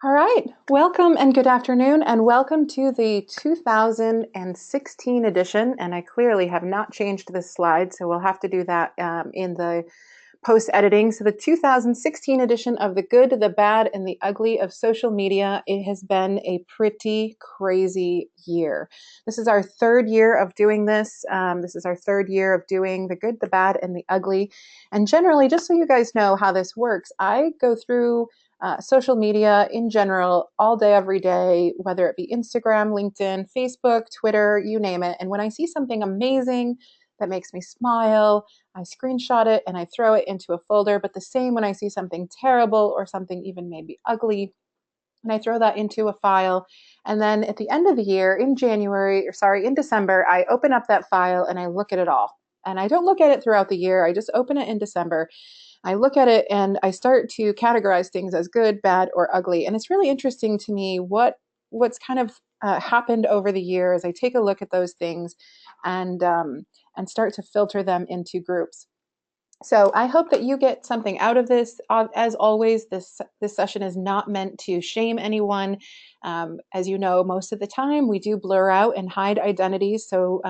All right, welcome and good afternoon, and welcome to the 2016 edition. And I clearly have not changed this slide, so we'll have to do that in the post editing. So, the 2016 edition of The Good, the Bad, and the Ugly of Social Media. It has been a pretty crazy year. This is our third year of doing this. This is our third year of doing The Good, the Bad, and the Ugly. And generally, just so you guys know how this works, I go through social media in general all day, every day, whether it be Instagram, LinkedIn, Facebook, Twitter, you name it. And when I see something amazing that makes me smile, I screenshot it and I throw it into a folder. But the same when I see something terrible or something even maybe ugly, and I throw that into a file. And then at the end of the year, in December, I open up that file and I look at it all. And I don't look at it throughout the year. I just open it in December. I look at it and I start to categorize things as good, bad, or ugly. And it's really interesting to me what's kind of happened over the years. I take a look at those things and start to filter them into groups. So I hope that you get something out of this. As always, this session is not meant to shame anyone. As you know, most of the time we do blur out and hide identities, so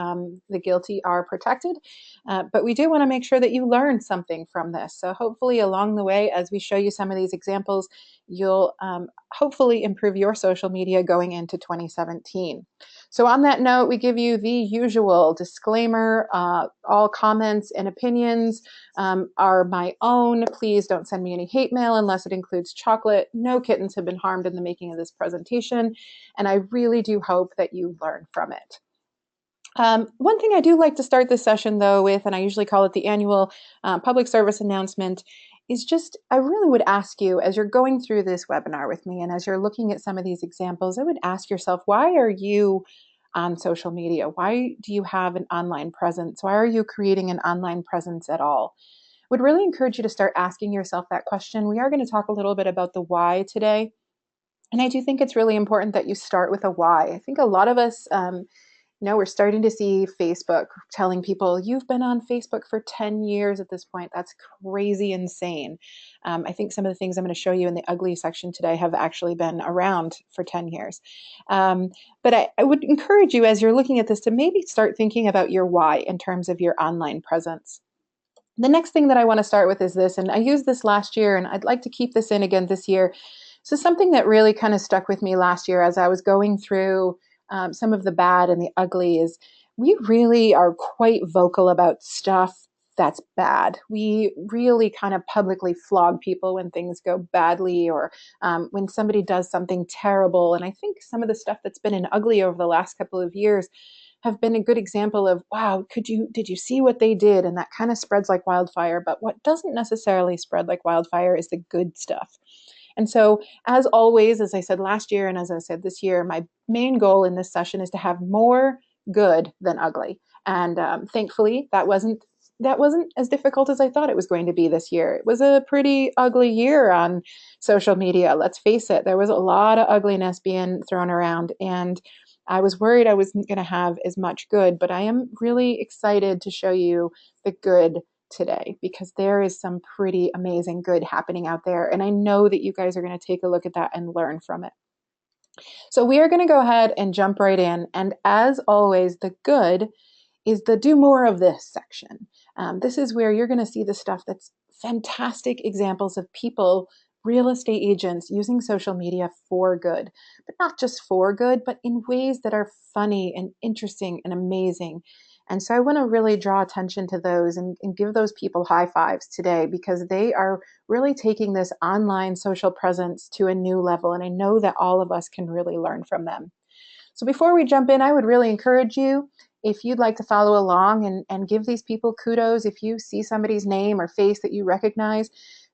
the guilty are protected. But we do want to make sure that you learn something from this. So hopefully along the way, as we show you some of these examples, you'll hopefully improve your social media going into 2017. So on that note, we give you the usual disclaimer. All comments and opinions are my own. Please don't send me any hate mail unless it includes chocolate. No kittens have been harmed in the making of this presentation, and I really do hope that you learn from it. One thing I do like to start this session, though, with, and I usually call it the annual public service announcement, is just I really would ask you, as you're going through this webinar with me and as you're looking at some of these examples, I would ask yourself, why are you on social media? Why do you have an online presence? Why are you creating an online presence at all? Would really encourage you to start asking yourself that question. We are going to talk a little bit about the why today. And I do think it's really important that you start with a why. I think a lot of us, we're starting to see Facebook telling people, you've been on Facebook for 10 years at this point. That's crazy insane. I think some of the things I'm going to show you in the ugly section today have actually been around for 10 years. But I would encourage you, as you're looking at this, to maybe start thinking about your why in terms of your online presence. The next thing that I want to start with is this, and I used this last year, and I'd like to keep this in again this year. So something that really kind of stuck with me last year as I was going through some of the bad and the ugly is we really are quite vocal about stuff that's bad. We really kind of publicly flog people when things go badly or when somebody does something terrible. And I think some of the stuff that's been in ugly over the last couple of years have been a good example of, wow, did you see what they did? And that kind of spreads like wildfire. But what doesn't necessarily spread like wildfire is the good stuff. And so, as always, as I said last year and as I said this year, my main goal in this session is to have more good than ugly. And thankfully, that wasn't as difficult as I thought it was going to be this year. It was a pretty ugly year on social media. Let's face it, there was a lot of ugliness being thrown around, and I was worried I wasn't going to have as much good, but I am really excited to show you the good today because there is some pretty amazing good happening out there. And I know that you guys are going to take a look at that and learn from it. So we are going to go ahead and jump right in. And as always, the good is the do more of this section. This is where you're going to see the stuff that's fantastic examples of people, real estate agents using social media for good, but not just for good, but in ways that are funny and interesting and amazing. And so I want to really draw attention to those and give those people high fives today because they are really taking this online social presence to a new level. And I know that all of us can really learn from them. So before we jump in, I would really encourage you, if you'd like to follow along and give these people kudos, if you see somebody's name or face that you recognize,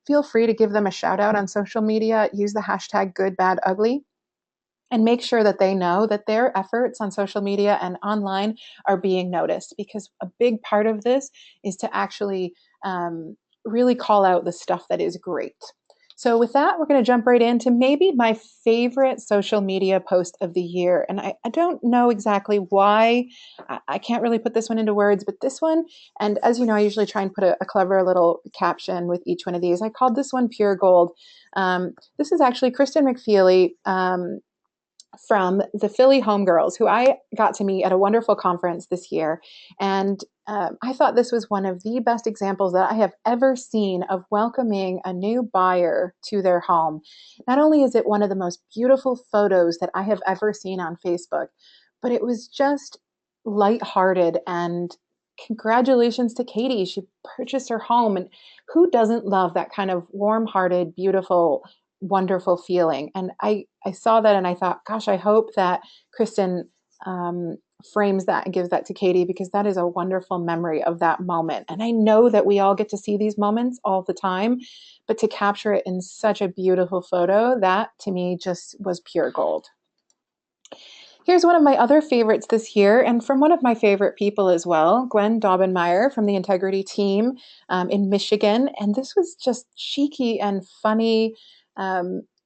feel free to give them a shout out on social media. Use the hashtag #GoodBadUgly and make sure that they know that their efforts on social media and online are being noticed, because a big part of this is to actually really call out the stuff that is great. So with that, we're going to jump right into maybe my favorite social media post of the year. And I don't know exactly why. I can't really put this one into words, but this one, and as you know, I usually try and put a clever little caption with each one of these. I called this one Pure Gold. This is actually Kristen McFeely, from the Philly Homegirls, who I got to meet at a wonderful conference this year. And I thought this was one of the best examples that I have ever seen of welcoming a new buyer to their home. Not only is it one of the most beautiful photos that I have ever seen on Facebook, but it was just lighthearted. And congratulations to Katie. She purchased her home. And who doesn't love that kind of warm hearted, beautiful, wonderful feeling? And I saw that and I thought, gosh, I hope that Kristen frames that and gives that to Katie, because that is a wonderful memory of that moment. And I know that we all get to see these moments all the time, but to capture it in such a beautiful photo, that to me just was pure gold. Here's one of my other favorites this year, and from one of my favorite people as well, Gwen Daubenmire from the Integrity team in Michigan. And this was just cheeky and funny,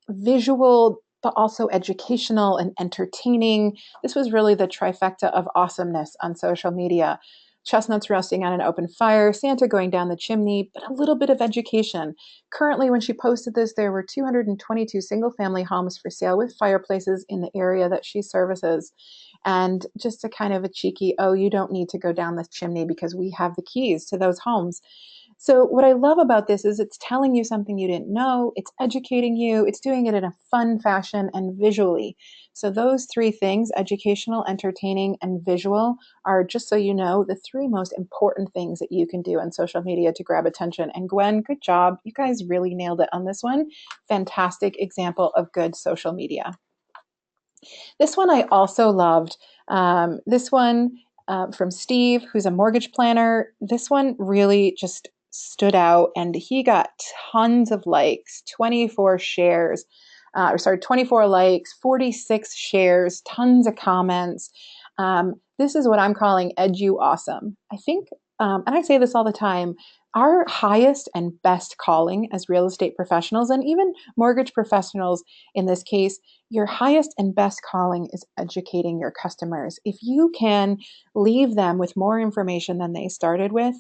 visual, but also educational and entertaining. This was really the trifecta of awesomeness on social media. Chestnuts roasting on an open fire, Santa going down the chimney, but a little bit of education. Currently, when she posted this, there were 222 single family homes for sale with fireplaces in the area that she services. And just a kind of a cheeky, oh, you don't need to go down the chimney because we have the keys to those homes. So, what I love about this is it's telling you something you didn't know, it's educating you, it's doing it in a fun fashion and visually. So, those three things, educational, entertaining, and visual, are, just so you know, the three most important things that you can do on social media to grab attention. And Gwen, good job. You guys really nailed it on this one. Fantastic example of good social media. This one I also loved. This one from Steve, who's a mortgage planner. This one really just stood out, and he got tons of likes, 24 shares, 24 likes, 46 shares, tons of comments. This is what I'm calling edu awesome. I think, and I say this all the time, our highest and best calling as real estate professionals, and even mortgage professionals in this case, your highest and best calling is educating your customers. If you can leave them with more information than they started with,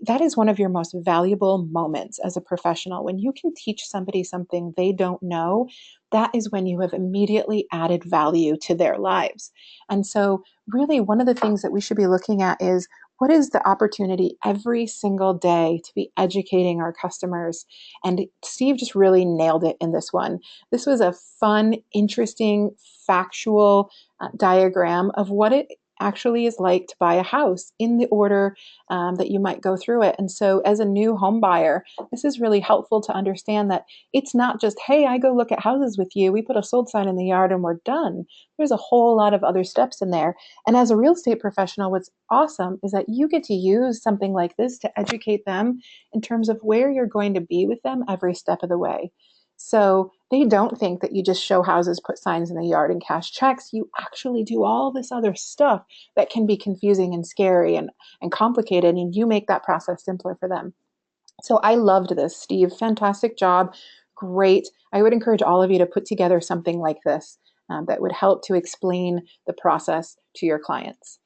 that is one of your most valuable moments as a professional. When you can teach somebody something they don't know, that is when you have immediately added value to their lives. And so, really, one of the things that we should be looking at is, what is the opportunity every single day to be educating our customers? And Steve just really nailed it in this one. This was a fun, interesting, factual diagram of what it actually is like to buy a house in the order that you might go through it. And so, as a new home buyer, this is really helpful to understand that it's not just, hey, I go look at houses with you, we put a sold sign in the yard and we're done. There's a whole lot of other steps in there. And as a real estate professional, what's awesome is that you get to use something like this to educate them in terms of where you're going to be with them every step of the way. So they don't think that you just show houses, put signs in the yard, and cash checks. You actually do all this other stuff that can be confusing and scary and complicated, and you make that process simpler for them. So I loved this, Steve. Fantastic job. Great. I would encourage all of you to put together something like this that would help to explain the process to your clients.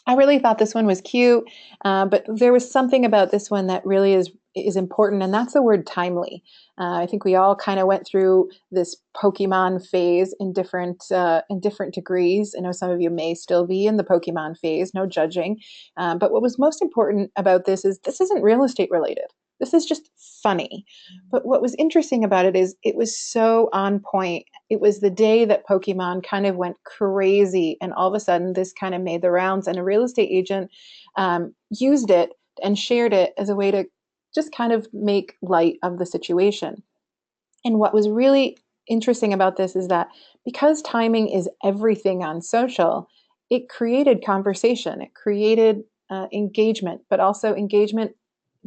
I really thought this one was cute, but there was something about this one that really is important, and that's the word timely. I think we all kind of went through this Pokemon phase in different degrees. I know some of you may still be in the Pokemon phase, no judging. But what was most important about this isn't real estate related. This is just funny. But what was interesting about it is it was so on point. It was the day that Pokemon kind of went crazy, and all of a sudden this kind of made the rounds, and a real estate agent used it and shared it as a way to just kind of make light of the situation. And what was really interesting about this is that because timing is everything on social, it created conversation, it created engagement, but also engagement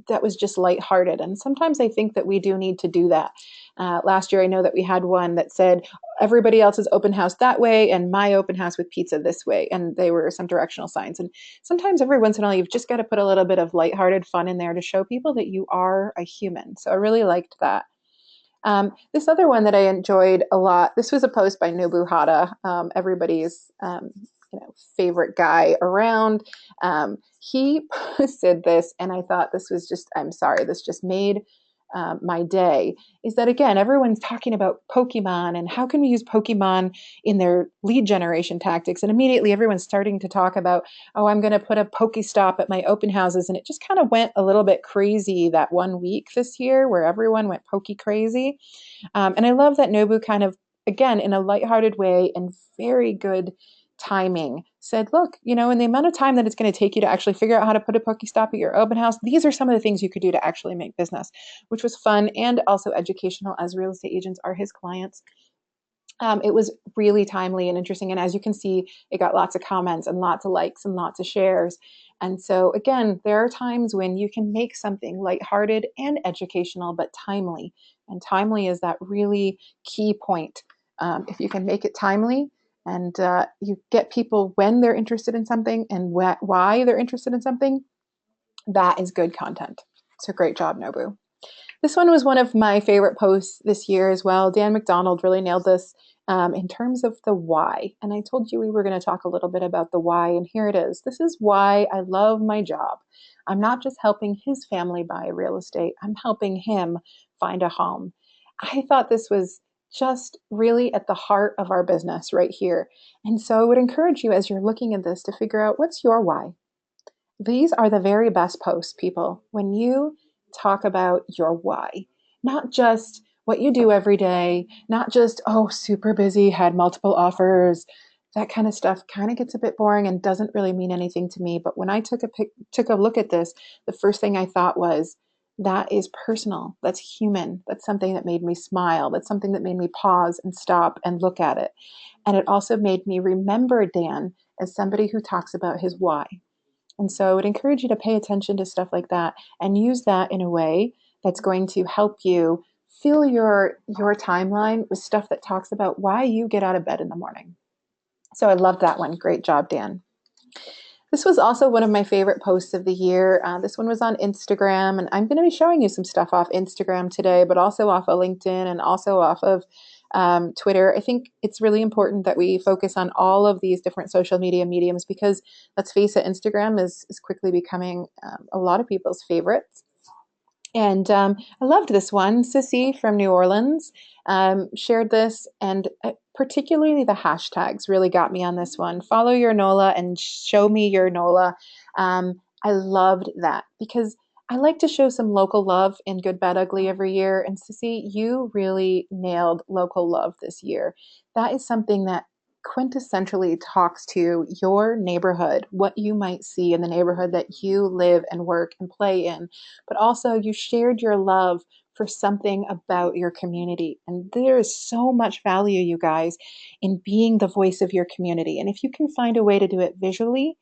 that was just lighthearted. And sometimes I think that we do need to do that. Last year, I know that we had one that said everybody else's open house that way and my open house with pizza this way. And they were some directional signs. And sometimes every once in a while, you've just got to put a little bit of lighthearted fun in there to show people that you are a human. So I really liked that. This other one that I enjoyed a lot, this was a post by Nobu Hata, everybody's favorite guy around. He posted this, and I thought this was just, I'm sorry, this just made my day. Is that again, everyone's talking about Pokemon and how can we use Pokemon in their lead generation tactics? And immediately everyone's starting to talk about, oh, I'm going to put a Pokestop at my open houses. And it just kind of went a little bit crazy that 1 week this year where everyone went Poke crazy. And I love that Nobu kind of, again, in a lighthearted way and very good timing, said, look, in the amount of time that it's going to take you to actually figure out how to put a Pokestop at your open house, these are some of the things you could do to actually make business, which was fun and also educational, as real estate agents are his clients. It was really timely and interesting. And as you can see, it got lots of comments and lots of likes and lots of shares. And so, again, there are times when you can make something lighthearted and educational, but timely. And timely is that really key point. If you can make it timely and you get people when they're interested in something and why they're interested in something, that is good content. So great job, Nobu. This one was one of my favorite posts this year as well. Dan McDonald really nailed this in terms of the why. And I told you we were going to talk a little bit about the why, and here it is. This is why I love my job. I'm not just helping his family buy real estate, I'm helping him find a home. I thought this was just really at the heart of our business right here. And so I would encourage you as you're looking at this to figure out what's your why. These are the very best posts, people. When you talk about your why, not just what you do every day, not just, oh, super busy, had multiple offers. That kind of stuff kind of gets a bit boring and doesn't really mean anything to me. But when I took a look at this, the first thing I thought was, that is personal. That's human. That's something that made me smile. That's something that made me pause and stop and look at it. And it also made me remember Dan as somebody who talks about his why. And so I would encourage you to pay attention to stuff like that and use that in a way that's going to help you fill your timeline with stuff that talks about why you get out of bed in the morning. So I love that one. Great job, Dan. This was also one of my favorite posts of the year. This one was on Instagram, and I'm going to be showing you some stuff off Instagram today, but also off of LinkedIn and also off of Twitter. I think it's really important that we focus on all of these different social media mediums because, let's face it, Instagram is quickly becoming a lot of people's favorites. And I loved this one. Sissy from New Orleans shared this, and particularly the hashtags really got me on this one. Follow your NOLA and show me your NOLA. I loved that because I like to show some local love in Good, Bad, Ugly every year. And Sissy, you really nailed local love this year. That is something that quintessentially talks to your neighborhood, what you might see in the neighborhood that you live and work and play in. But also, you shared your love for something about your community. And there is so much value, you guys, in being the voice of your community. And if you can find a way to do it visually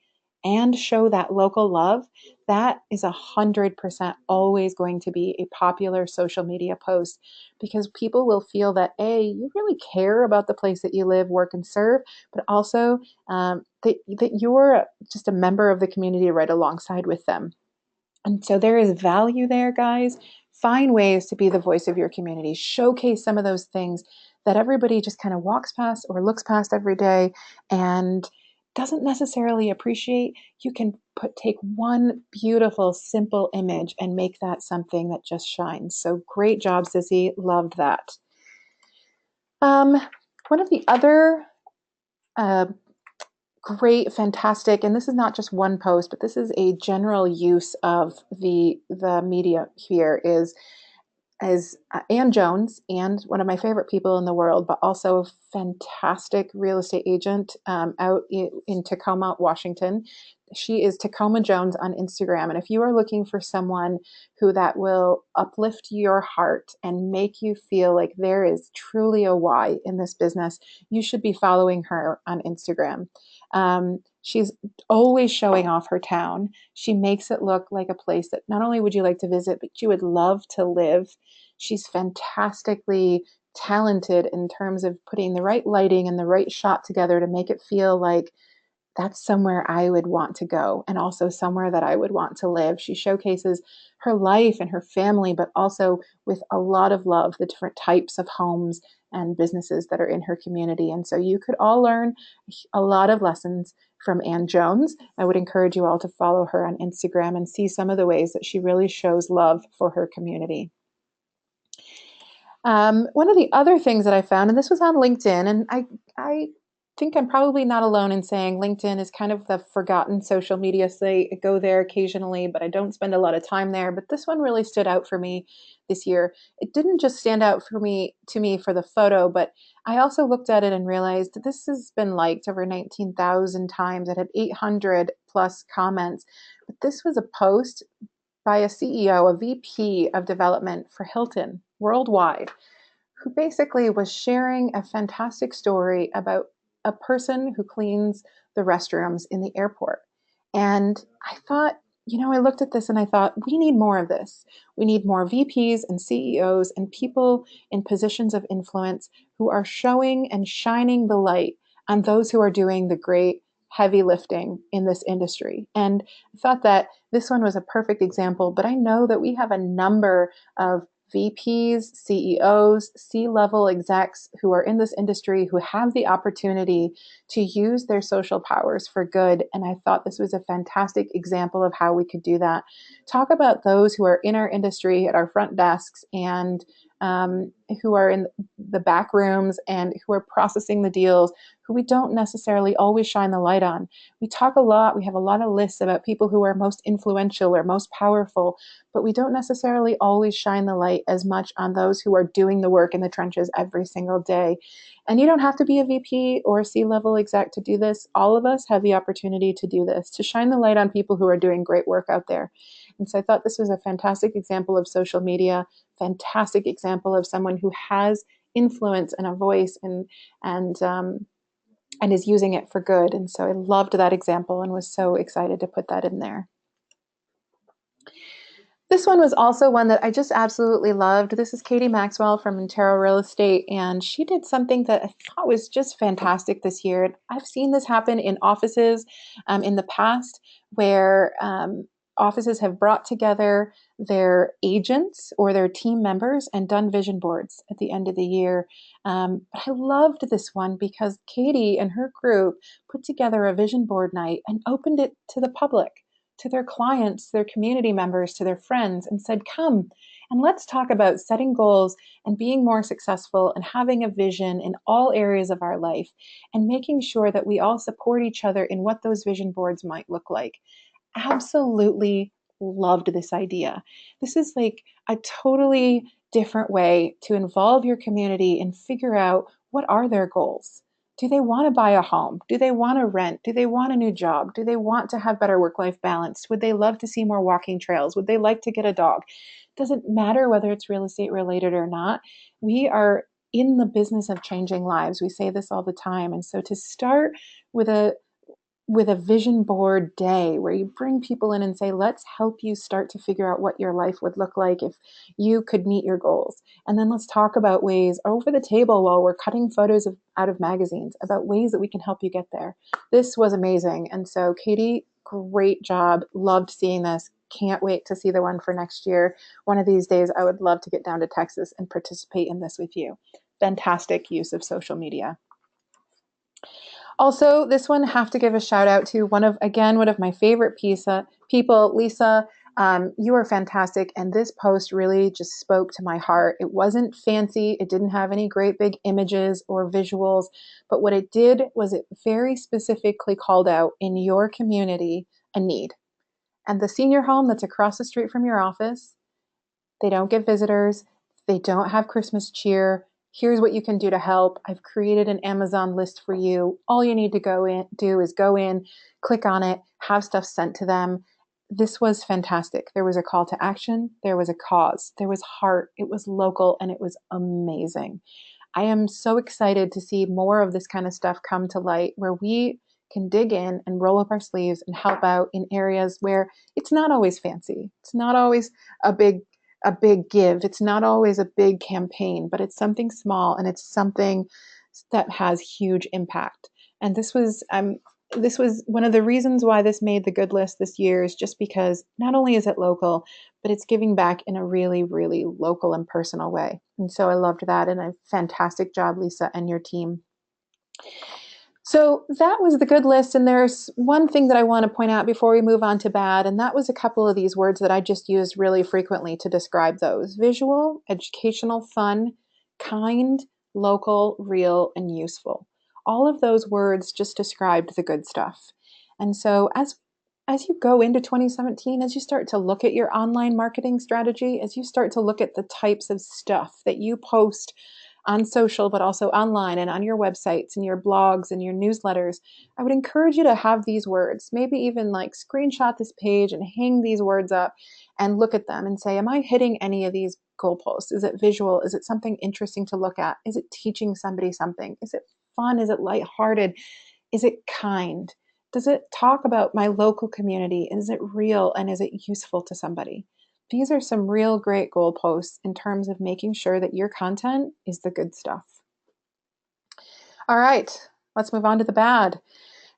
and show that local love, that is 100% always going to be a popular social media post because people will feel that you really care about the place that you live, work, and serve, but also that you're just a member of the community right alongside with them. And so there is value there, guys. Find ways to be the voice of your community. Showcase some of those things that everybody just kind of walks past or looks past every day and doesn't necessarily appreciate. You can take one beautiful, simple image and make that something that just shines. So great job, Sissy. Loved that. One of the other great, fantastic, and this is not just one post, but this is a general use of the media here, is Ann Jones, and one of my favorite people in the world, but also a fantastic real estate agent out in Tacoma, Washington. She is Tacoma Jones on Instagram. And if you are looking for someone who that will uplift your heart and make you feel like there is truly a why in this business, you should be following her on Instagram. She's always showing off her town. She makes it look like a place that not only would you like to visit, but you would love to live. She's fantastically talented in terms of putting the right lighting and the right shot together to make it feel like that's somewhere I would want to go, and also somewhere that I would want to live. She showcases her life and her family, but also with a lot of love, the different types of homes and businesses that are in her community. And so you could all learn a lot of lessons from Ann Jones. I would encourage you all to follow her on Instagram and see some of the ways that she really shows love for her community. One of the other things that I found, and this was on LinkedIn, and I think I'm probably not alone in saying LinkedIn is kind of the forgotten social media site. I go there occasionally, but I don't spend a lot of time there. But this one really stood out for me this year. It didn't just stand out for me for the photo, but I also looked at it and realized that this has been liked over 19,000 times. It had 800 plus comments. But this was a post by a CEO, a VP of development for Hilton worldwide, who basically was sharing a fantastic story about a person who cleans the restrooms in the airport. And I thought, I looked at this and I thought, we need more of this. We need more VPs and CEOs and people in positions of influence who are showing and shining the light on those who are doing the great heavy lifting in this industry. And I thought that this one was a perfect example, but I know that we have a number of VPs, CEOs, C-level execs who are in this industry who have the opportunity to use their social powers for good. And I thought this was a fantastic example of how we could do that. Talk about those who are in our industry at our front desks and who are in the back rooms and who are processing the deals, who we don't necessarily always shine the light on. We talk a lot, we have a lot of lists about people who are most influential or most powerful, but we don't necessarily always shine the light as much on those who are doing the work in the trenches every single day. And you don't have to be a VP or a C-level exec to do this. All of us have the opportunity to do this, to shine the light on people who are doing great work out there. And so I thought this was a fantastic example of social media, fantastic example of someone who has influence and a voice and is using it for good. And so I loved that example and was so excited to put that in there. This one was also one that I just absolutely loved. This is Katie Maxwell from Montero Real Estate, and she did something that I thought was just fantastic this year. I've seen this happen in offices in the past where offices have brought together their agents or their team members and done vision boards at the end of the year. But I loved this one because Katie and her group put together a vision board night and opened it to the public, to their clients, their community members, to their friends, and said, come and let's talk about setting goals and being more successful and having a vision in all areas of our life and making sure that we all support each other in what those vision boards might look like. Absolutely loved this idea. This is like a totally different way to involve your community and figure out what are their goals. Do they want to buy a home? Do they want to rent? Do they want a new job? Do they want to have better work-life balance? Would they love to see more walking trails? Would they like to get a dog? Doesn't matter whether it's real estate related or not. We are in the business of changing lives. We say this all the time. And so to start with a vision board day where you bring people in and say, let's help you start to figure out what your life would look like if you could meet your goals. And then let's talk about ways over the table while we're cutting photos out of magazines about ways that we can help you get there. This was amazing. And so Katie, great job. Loved seeing this. Can't wait to see the one for next year. One of these days, I would love to get down to Texas and participate in this with you. Fantastic use of social media. Also, this one, have to give a shout out to one of my favorite people, Lisa. You are fantastic, and this post really just spoke to my heart. It wasn't fancy, it didn't have any great big images or visuals, but what it did was it very specifically called out in your community a need. And the senior home that's across the street from your office, they don't get visitors, they don't have Christmas cheer. Here's what you can do to help. I've created an Amazon list for you. All you need to do is go in, click on it, have stuff sent to them. This was fantastic. There was a call to action. There was a cause. There was heart. It was local, and it was amazing. I am so excited to see more of this kind of stuff come to light where we can dig in and roll up our sleeves and help out in areas where it's not always fancy. It's not always a big give. It's not always a big campaign, but it's something small and it's something that has huge impact. And this was, this was one of the reasons why this made the good list this year, is just because not only is it local, but it's giving back in a really, really local and personal way. And so I loved that, and a fantastic job, Lisa, and your team. So that was the good list. And there's one thing that I want to point out before we move on to bad, and that was a couple of these words that I just used really frequently to describe those: visual, educational, fun, kind, local, real, and useful. All of those words just described the good stuff. And so as you go into 2017, as you start to look at your online marketing strategy, as you start to look at the types of stuff that you post on social, but also online and on your websites and your blogs and your newsletters, I would encourage you to have these words, maybe even like screenshot this page and hang these words up and look at them and say, am I hitting any of these goalposts? Is it visual? Is it something interesting to look at? Is it teaching somebody something? Is it fun? Is it lighthearted? Is it kind? Does it talk about my local community? Is it real, and is it useful to somebody? These are some real great goalposts in terms of making sure that your content is the good stuff. All right, let's move on to the bad.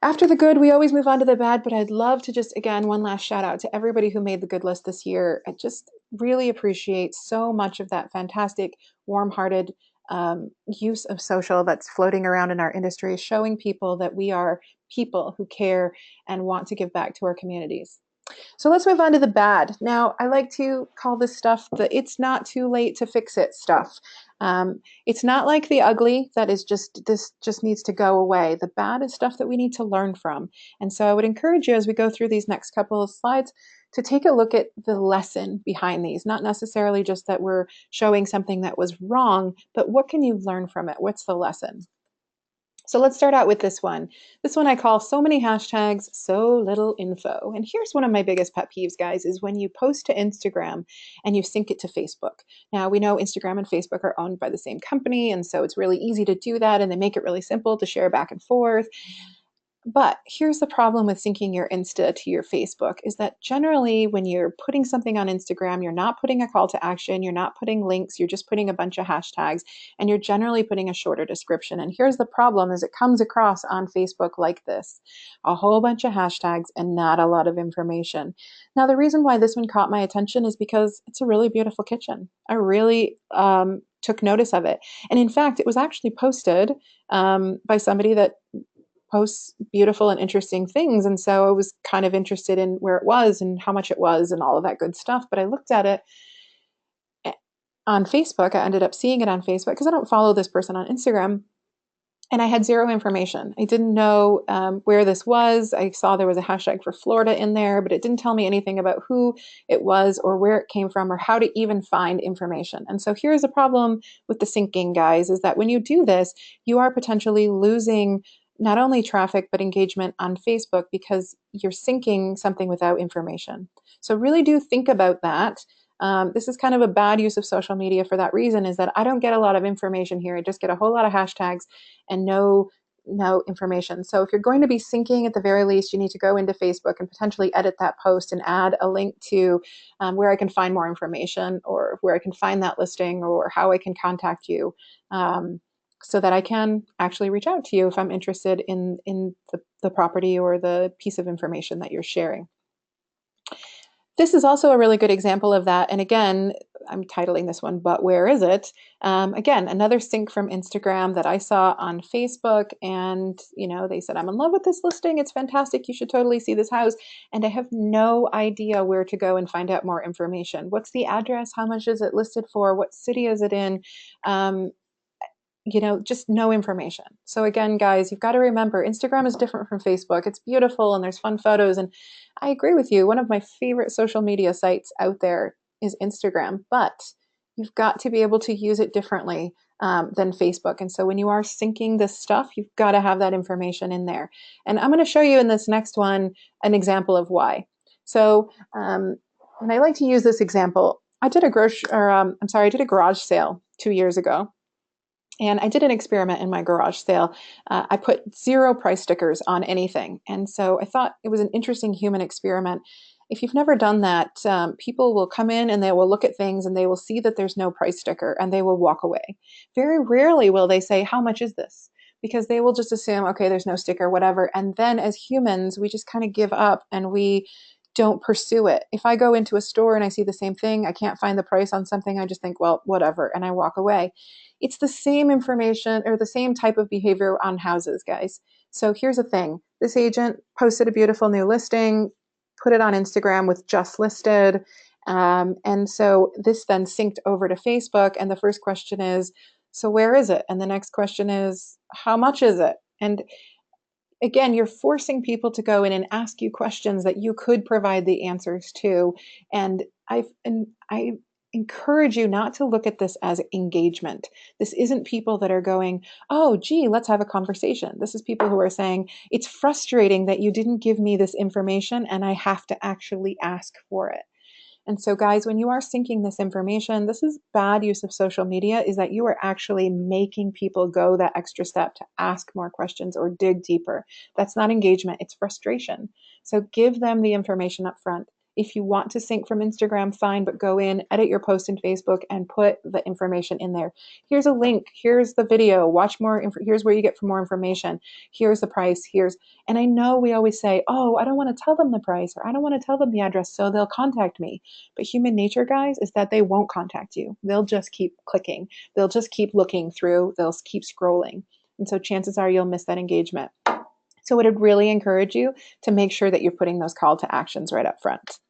After the good, we always move on to the bad, but I'd love to just, again, one last shout out to everybody who made the good list this year. I just really appreciate so much of that fantastic, warm-hearted use of social that's floating around in our industry, showing people that we are people who care and want to give back to our communities. So let's move on to the bad. Now, I like to call this stuff the it's not too late to fix it stuff. It's not like the ugly that is just, this just needs to go away. The bad is stuff that we need to learn from. And so I would encourage you, as we go through these next couple of slides, to take a look at the lesson behind these, not necessarily just that we're showing something that was wrong, but what can you learn from it? What's the lesson? So let's start out with this one. This one I call so many hashtags, so little info. And here's one of my biggest pet peeves, guys, is when you post to Instagram and you sync it to Facebook. Now, we know Instagram and Facebook are owned by the same company, and so it's really easy to do that, and they make it really simple to share back and forth. But here's the problem with syncing your Insta to your Facebook, is that generally when you're putting something on Instagram, you're not putting a call to action, you're not putting links, you're just putting a bunch of hashtags, and you're generally putting a shorter description. And here's the problem, is it comes across on Facebook like this: a whole bunch of hashtags and not a lot of information. Now, the reason why this one caught my attention is because it's a really beautiful kitchen. I really took notice of it. And in fact, it was actually posted by somebody that posts beautiful and interesting things. And so I was kind of interested in where it was and how much it was and all of that good stuff. But I looked at it on Facebook. I ended up seeing it on Facebook because I don't follow this person on Instagram. And I had zero information. I didn't know where this was. I saw there was a hashtag for Florida in there, but it didn't tell me anything about who it was or where it came from or how to even find information. And so here's the problem with the syncing, guys, is that when you do this, you are potentially losing not only traffic, but engagement on Facebook because you're syncing something without information. So really do think about that. This is kind of a bad use of social media for that reason, is that I don't get a lot of information here. I just get a whole lot of hashtags and no information. So if you're going to be syncing, at the very least, you need to go into Facebook and potentially edit that post and add a link to where I can find more information, or where I can find that listing, or how I can contact you, so that I can actually reach out to you if I'm interested in the property or the piece of information that you're sharing. This is also a really good example of that. And again, I'm titling this one, But Where Is It? Again, another sync from Instagram that I saw on Facebook. And, they said, I'm in love with this listing. It's fantastic. You should totally see this house. And I have no idea where to go and find out more information. What's the address? How much is it listed for? What city is it in? Just no information. So again, guys, you've got to remember, Instagram is different from Facebook. It's beautiful and there's fun photos. And I agree with you. One of my favorite social media sites out there is Instagram, but you've got to be able to use it differently than Facebook. And so when you are syncing this stuff, you've got to have that information in there. And I'm going to show you in this next one an example of why. So, and I like to use this example. I did a garage sale 2 years ago. And I did an experiment in my garage sale. I put 0 price stickers on anything. And so I thought it was an interesting human experiment. If you've never done that, people will come in and they will look at things and they will see that there's no price sticker and they will walk away. Very rarely will they say, how much is this? because they will just assume, okay, there's no sticker, whatever. And then as humans, we just kind of give up and we don't pursue it. If I go into a store and I see the same thing, I can't find the price on something, I just think, well, whatever, and I walk away. It's the same information or the same type of behavior on houses, guys. So here's the thing. This agent posted a beautiful new listing, put it on Instagram with just listed. And so this then synced over to Facebook. And the first question is, so where is it? And the next question is, how much is it? And again, you're forcing people to go in and ask you questions that you could provide the answers to. And I encourage you not to look at this as engagement. This isn't people that are going, oh, gee, let's have a conversation. This is people who are saying, it's frustrating that you didn't give me this information and I have to actually ask for it. And so, guys, when you are syncing this information, this is bad use of social media, is that you are actually making people go that extra step to ask more questions or dig deeper. That's not engagement, it's frustration. So give them the information up front. If you want to sync from Instagram, fine, but go in, edit your post in Facebook, and put the information in there. Here's a link. Here's the video. Watch more. Here's where you get for more information. Here's the price. And I know we always say, oh, I don't want to tell them the price, or I don't want to tell them the address, so they'll contact me. But human nature, guys, is that they won't contact you. They'll just keep clicking. They'll just keep looking through. They'll keep scrolling. And so chances are you'll miss that engagement. So I would really encourage you to make sure that you're putting those call to actions right up front.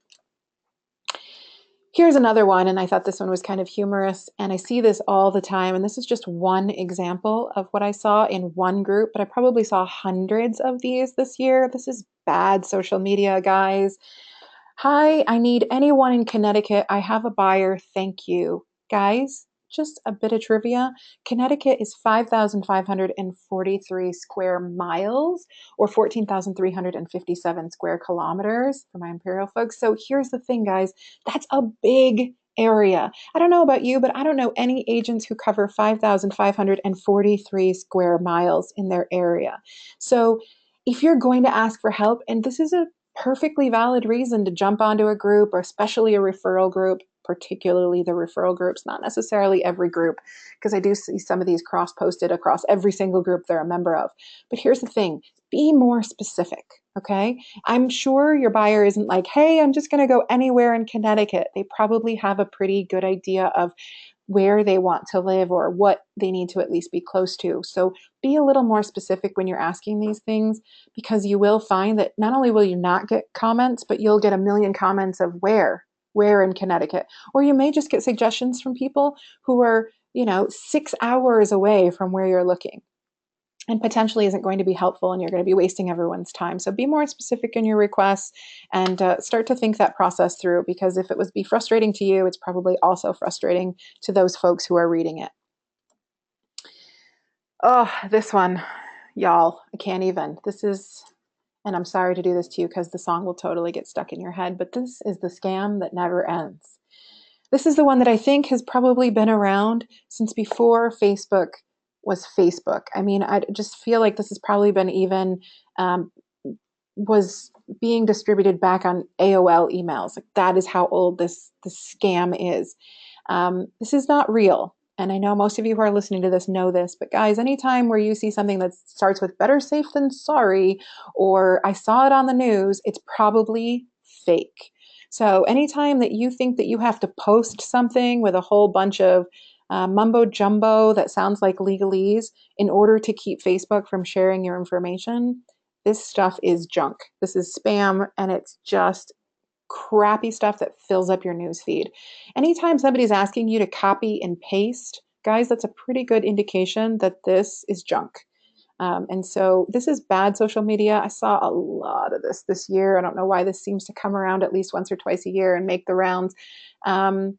Here's another one, and I thought this one was kind of humorous, and I see this all the time, and this is just one example of what I saw in one group, but I probably saw hundreds of these this year. This is bad social media, guys. Hi, I need anyone in Connecticut. I have a buyer. Thank you. Guys, just a bit of trivia. Connecticut is 5,543 square miles or 14,357 square kilometers for my Imperial folks. So here's the thing, guys. That's a big area. I don't know about you, but I don't know any agents who cover 5,543 square miles in their area. So if you're going to ask for help, and this is a perfectly valid reason to jump onto a group, or especially a referral group, particularly the referral groups, not necessarily every group, because I do see some of these cross-posted across every single group they're a member of. But here's the thing, be more specific, okay? I'm sure your buyer isn't like, hey, I'm just going to go anywhere in Connecticut. They probably have a pretty good idea of where they want to live or what they need to at least be close to. So be a little more specific when you're asking these things, because you will find that not only will you not get comments, but you'll get a million comments of where in Connecticut. Or you may just get suggestions from people who are, 6 hours away from where you're looking, and potentially isn't going to be helpful, and you're going to be wasting everyone's time. So be more specific in your requests and start to think that process through, because if it would be frustrating to you, it's probably also frustrating to those folks who are reading it. Oh, this one, y'all, I can't even. This is, and I'm sorry to do this to you because the song will totally get stuck in your head, but this is the scam that never ends. This is the one that I think has probably been around since before Facebook was Facebook. I mean, I just feel like this has probably been even was being distributed back on AOL emails. Like, that is how old this scam is. This is not real. And I know most of you who are listening to this know this, but guys, anytime where you see something that starts with better safe than sorry, or I saw it on the news, it's probably fake. So anytime that you think that you have to post something with a whole bunch of mumbo jumbo that sounds like legalese in order to keep Facebook from sharing your information, this stuff is junk. This is spam, and it's just crappy stuff that fills up your news feed. Anytime somebody's asking you to copy and paste, guys, that's a pretty good indication that this is junk. And so this is bad social media. I saw a lot of this year. I don't know why this seems to come around at least once or twice a year and make the rounds. I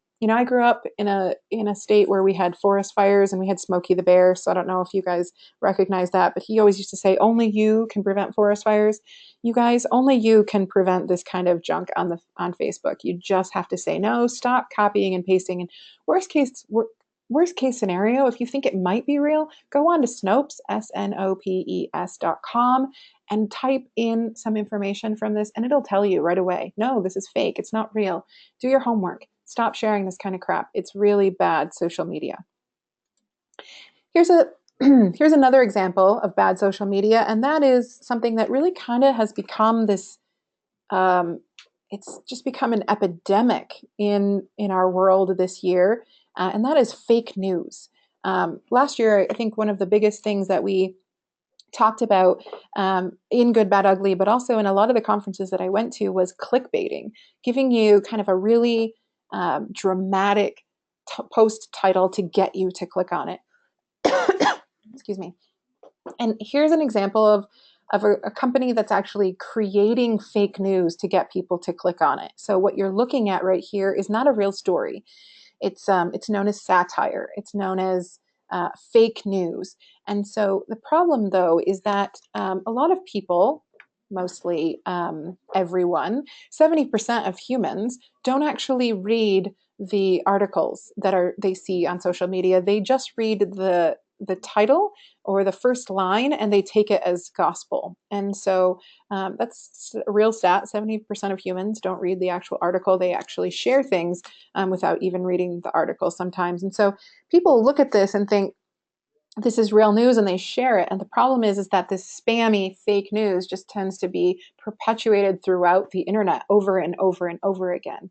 grew up in a state where we had forest fires and we had Smokey the Bear. So I don't know if you guys recognize that, but he always used to say, only you can prevent forest fires. You guys, only you can prevent this kind of junk on Facebook. You just have to say no, stop copying and pasting. And worst case scenario, if you think it might be real, go on to Snopes, snopes.com, and type in some information from this, and it'll tell you right away, no, this is fake. It's not real. Do your homework. Stop sharing this kind of crap. It's really bad social media. Here's a Here's another example of bad social media, and that is something that really kind of has become this. It's just become an epidemic in our world this year, and that is fake news. Last year, I think one of the biggest things that we talked about in Good, Bad, Ugly, but also in a lot of the conferences that I went to, was clickbaiting, giving you kind of a really dramatic post title to get you to click on it. Excuse me. And here's an example of a company that's actually creating fake news to get people to click on it. So what you're looking at right here is not a real story. It's known as satire. It's known as fake news. And so the problem, though, is that a lot of people, mostly everyone, 70% of humans don't actually read the articles that they see on social media. They just read the title or the first line, and they take it as gospel. And so that's a real stat. 70% of humans don't read the actual article. They actually share things without even reading the article sometimes. And so people look at this and think this is real news, and they share it. And the problem is that this spammy fake news just tends to be perpetuated throughout the internet over and over and over again.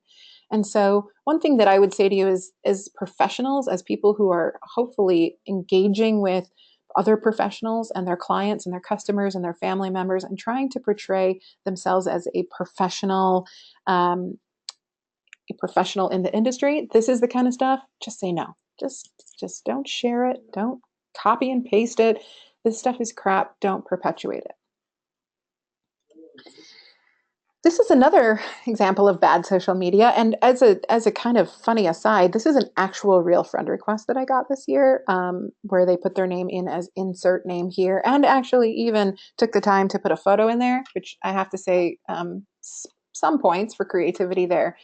And so one thing that I would say to you is, as professionals, as people who are hopefully engaging with other professionals and their clients and their customers and their family members, and trying to portray themselves as a professional in the industry, this is the kind of stuff, just say no. Just don't share it. Don't copy and paste it. This stuff is crap. Don't perpetuate it. This is another example of bad social media. And as a kind of funny aside, this is an actual real friend request that I got this year, where they put their name in as insert name here, and actually even took the time to put a photo in there, which I have to say, some points for creativity there.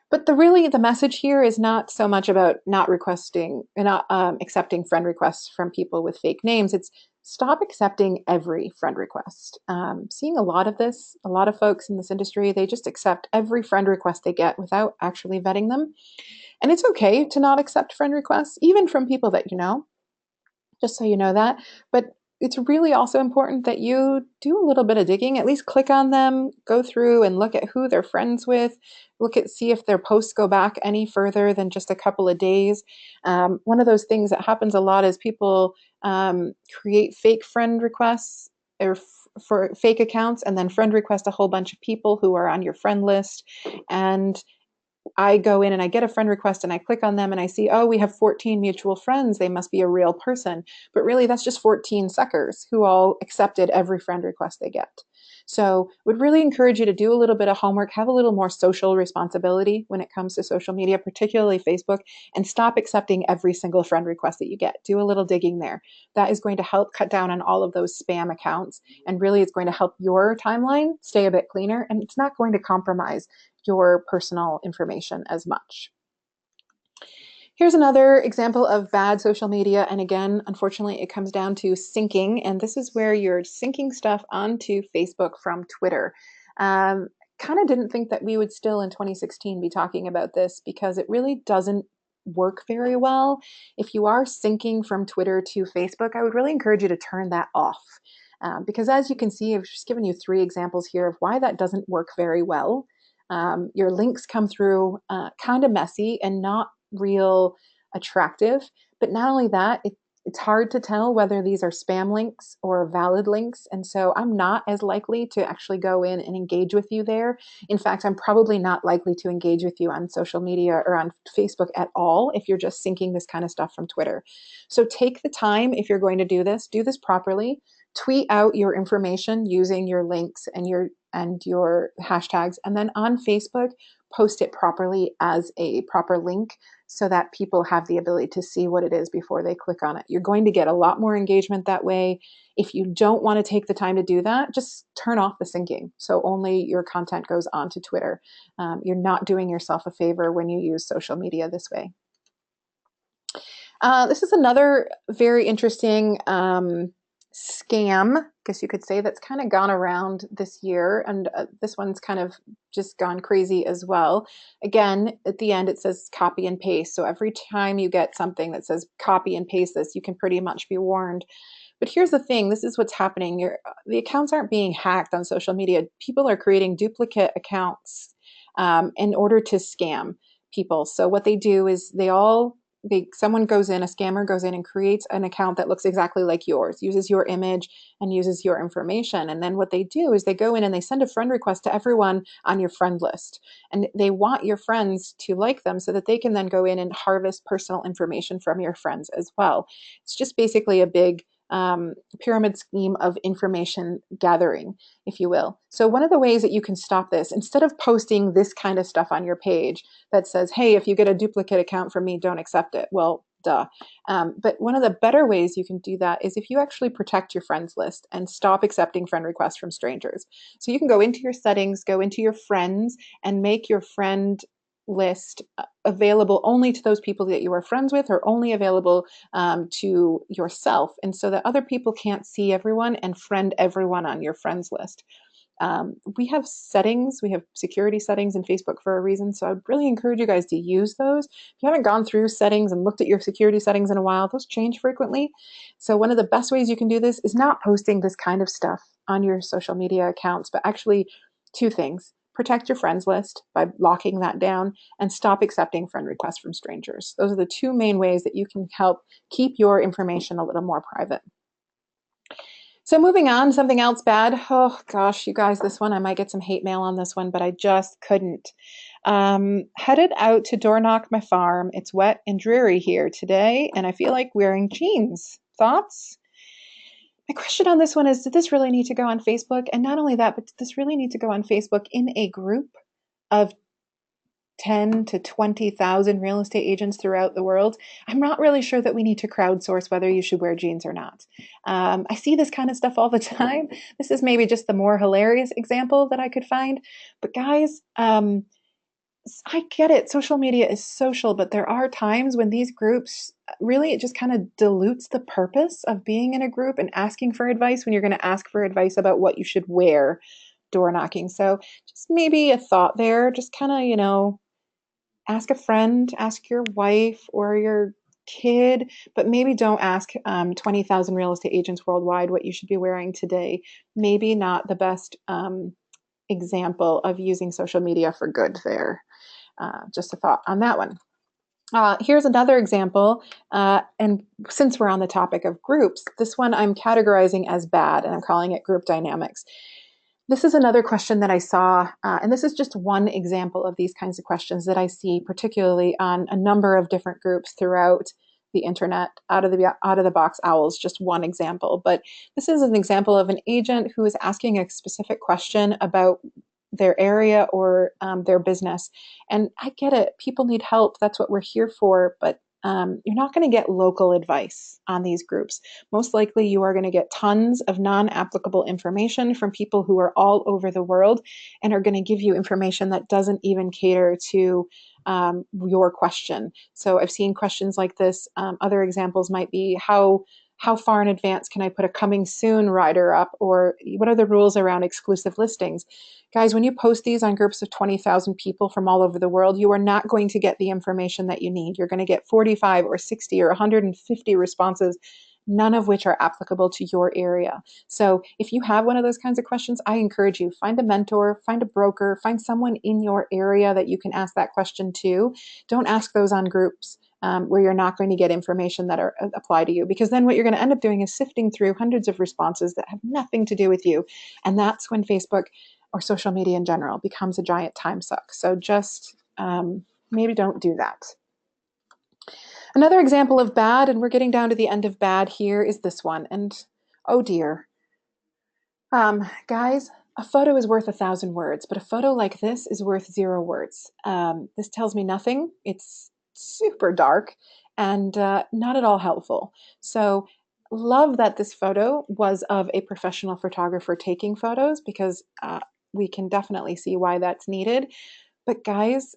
But the message here is not so much about not accepting friend requests from people with fake names. It's stop accepting every friend request. Seeing a lot of this, a lot of folks in this industry, they just accept every friend request they get without actually vetting them. And it's okay to not accept friend requests, even from people that you know, just so you know that. But it's really also important that you do a little bit of digging, at least click on them, go through and look at who they're friends with, see if their posts go back any further than just a couple of days. One of those things that happens a lot is people create fake friend requests or for fake accounts, and then friend request a whole bunch of people who are on your friend list. And I go in and I get a friend request and I click on them and I see, oh, we have 14 mutual friends. They must be a real person. But really, that's just 14 suckers who all accepted every friend request they get. So would really encourage you to do a little bit of homework, have a little more social responsibility when it comes to social media, particularly Facebook, and stop accepting every single friend request that you get. Do a little digging there. That is going to help cut down on all of those spam accounts. And really, it's going to help your timeline stay a bit cleaner, and it's not going to compromise your personal information as much. Here's another example of bad social media. And again, unfortunately, it comes down to syncing. And this is where you're syncing stuff onto Facebook from Twitter. Kind of didn't think that we would still in 2016 be talking about this, because it really doesn't work very well. If you are syncing from Twitter to Facebook, I would really encourage you to turn that off. Because as you can see, I've just given you 3 examples here of why that doesn't work very well. Your links come through kind of messy and not real attractive. But not only that, it's hard to tell whether these are spam links or valid links. And so I'm not as likely to actually go in and engage with you there. In fact, I'm probably not likely to engage with you on social media or on Facebook at all if you're just syncing this kind of stuff from Twitter. So take the time, if you're going to do this properly. Tweet out your information using your links and your hashtags, and then on Facebook, post it properly as a proper link so that people have the ability to see what it is before they click on it. You're going to get a lot more engagement that way. If you don't want to take the time to do that, just turn off the syncing so only your content goes onto Twitter. You're not doing yourself a favor when you use social media this way. This is another very interesting scam guess you could say, that's kind of gone around this year. And this one's kind of just gone crazy as well. Again, at the end, it says copy and paste. So every time you get something that says copy and paste this, you can pretty much be warned. But here's the thing, this is what's happening. The accounts aren't being hacked on social media. People are creating duplicate accounts in order to scam people. So what they do is someone goes in, a scammer goes in and creates an account that looks exactly like yours, uses your image and uses your information. And then what they do is they go in and they send a friend request to everyone on your friend list. And they want your friends to like them so that they can then go in and harvest personal information from your friends as well. It's just basically a big pyramid scheme of information gathering, if you will. So one of the ways that you can stop this, instead of posting this kind of stuff on your page that says, hey, if you get a duplicate account from me, don't accept it. Well, duh. But one of the better ways you can do that is if you actually protect your friends list and stop accepting friend requests from strangers. So you can go into your settings, go into your friends, and make your friend list available only to those people that you are friends with, or only available to yourself, and so that other people can't see everyone and friend everyone on your friends list. We have settings, we have security settings in Facebook for a reason. So I'd really encourage you guys to use those. If you haven't gone through settings and looked at your security settings in a while, those change frequently. So one of the best ways you can do this is not posting this kind of stuff on your social media accounts, but actually two things. Protect your friends list by locking that down, and stop accepting friend requests from strangers. Those are the two main ways that you can help keep your information a little more private. So moving on, something else bad. Oh gosh, you guys, this one, I might get some hate mail on this one, but I just couldn't. Headed out to door knock my farm. It's wet and dreary here today, and I feel like wearing jeans. Thoughts? My question on this one is, did this really need to go on Facebook? And not only that, but did this really need to go on Facebook in a group of 10 to 20,000 real estate agents throughout the world? I'm not really sure that we need to crowdsource whether you should wear jeans or not. I see this kind of stuff all the time. This is maybe just the more hilarious example that I could find. But guys, I get it. Social media is social, but there are times when these groups really, it just kind of dilutes the purpose of being in a group and asking for advice when you're going to ask for advice about what you should wear door knocking. So just maybe a thought there, just kind of, ask a friend, ask your wife or your kid, but maybe don't ask 20,000 real estate agents worldwide what you should be wearing today. Maybe not the best example of using social media for good there. Just a thought on that one. Here's another example, and since we're on the topic of groups, this one I'm categorizing as bad, and I'm calling it group dynamics. This is another question that I saw, and this is just one example of these kinds of questions that I see, particularly on a number of different groups throughout the internet. Out of the box owls, just one example, but this is an example of an agent who is asking a specific question about their area or their business. And I get it, people need help. That's what we're here for. But you're not going to get local advice on these groups. Most likely, you are going to get tons of non-applicable information from people who are all over the world and are going to give you information that doesn't even cater to your question. So I've seen questions like this. Other examples might be, how far in advance can I put a coming soon rider up? Or what are the rules around exclusive listings? Guys, when you post these on groups of 20,000 people from all over the world, you are not going to get the information that you need. You're going to get 45 or 60 or 150 responses, none of which are applicable to your area. So if you have one of those kinds of questions, I encourage you, find a mentor, find a broker, find someone in your area that you can ask that question to. Don't ask those on groups where you're not going to get information that apply to you, because then what you're going to end up doing is sifting through hundreds of responses that have nothing to do with you. And that's when Facebook or social media in general becomes a giant time suck. So just maybe don't do that. Another example of bad, and we're getting down to the end of bad here, is this one. And oh dear. Guys, a photo is worth 1,000 words, but a photo like this is worth 0 words. This tells me nothing. It's super dark and not at all helpful. So love that this photo was of a professional photographer taking photos, because we can definitely see why that's needed. But guys,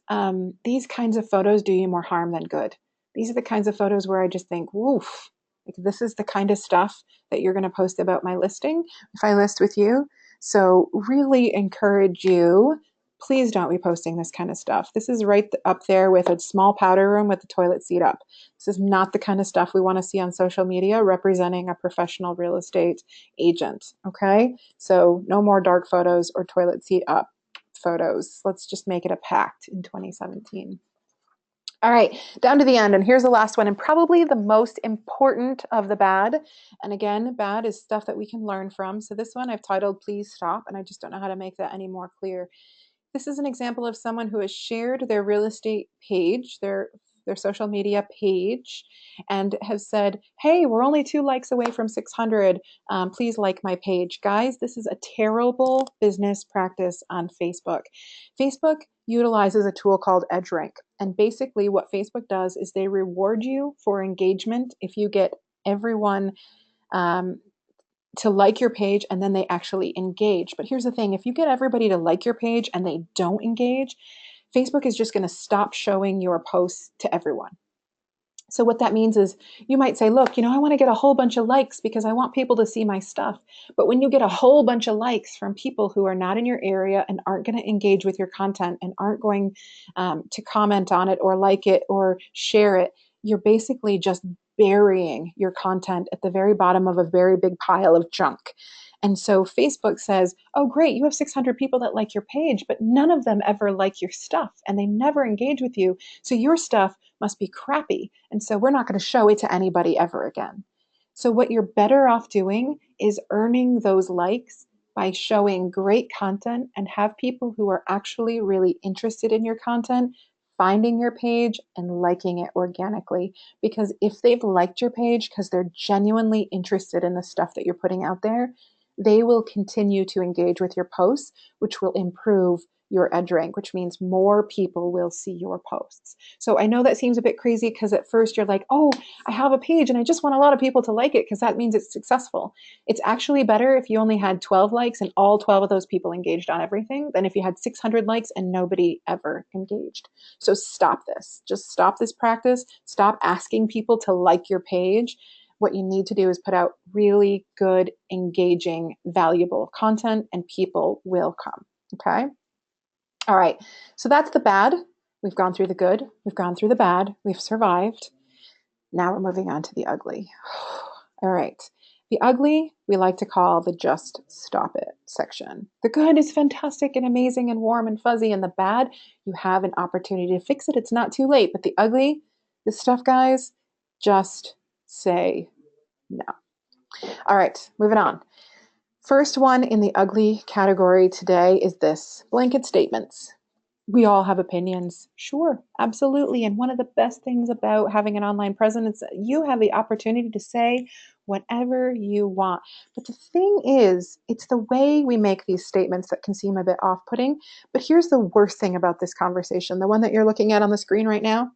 these kinds of photos do you more harm than good. These are the kinds of photos where I just think, woof, Like, this is the kind of stuff that you're going to post about my listing if I list with you. So really encourage you, please don't be posting this kind of stuff. This is right up there with a small powder room with the toilet seat up. This is not the kind of stuff we want to see on social media representing a professional real estate agent. Okay, so no more dark photos or toilet seat up photos. Let's just make it a pact in 2017. All right, down to the end, and here's the last one, and probably the most important of the bad. And again, bad is stuff that we can learn from. So this one I've titled Please Stop, and I just don't know how to make that any more clear. This is an example of someone who has shared their real estate page, their social media page, and has said, hey, we're only 2 likes away from 600. Please like my page. Guys, this is a terrible business practice on Facebook. Facebook utilizes a tool called EdgeRank. And basically what Facebook does is they reward you for engagement if you get everyone to like your page and then they actually engage. But here's the thing, if you get everybody to like your page and they don't engage, Facebook is just going to stop showing your posts to everyone. So what that means is you might say, look, I want to get a whole bunch of likes because I want people to see my stuff. But when you get a whole bunch of likes from people who are not in your area and aren't going to engage with your content and aren't going to comment on it or like it or share it, you're basically just burying your content at the very bottom of a very big pile of junk. And so Facebook says, oh, great, you have 600 people that like your page, but none of them ever like your stuff and they never engage with you. So your stuff must be crappy. And so we're not going to show it to anybody ever again. So what you're better off doing is earning those likes by showing great content and have people who are actually really interested in your content finding your page and liking it organically. Because if they've liked your page because they're genuinely interested in the stuff that you're putting out there, they will continue to engage with your posts, which will improve your edge rank, which means more people will see your posts. So I know that seems a bit crazy because at first you're like, oh, I have a page and I just want a lot of people to like it because that means it's successful. It's actually better if you only had 12 likes and all 12 of those people engaged on everything than if you had 600 likes and nobody ever engaged. So stop this. Just stop this practice. Stop asking people to like your page. What you need to do is put out really good, engaging, valuable content and people will come. Okay? All right, so that's the bad. We've gone through the good. We've gone through the bad. We've survived. Now we're moving on to the ugly. All right, the ugly we like to call the just stop it section. The good is fantastic and amazing and warm and fuzzy, and the bad, you have an opportunity to fix it. It's not too late, but the ugly, this stuff, guys, just say no. All right, moving on. First one in the ugly category today is this: blanket statements. We all have opinions. Sure, absolutely. And one of the best things about having an online presence is that you have the opportunity to say whatever you want. But the thing is, it's the way we make these statements that can seem a bit off-putting. But here's the worst thing about this conversation, the one that you're looking at on the screen right now.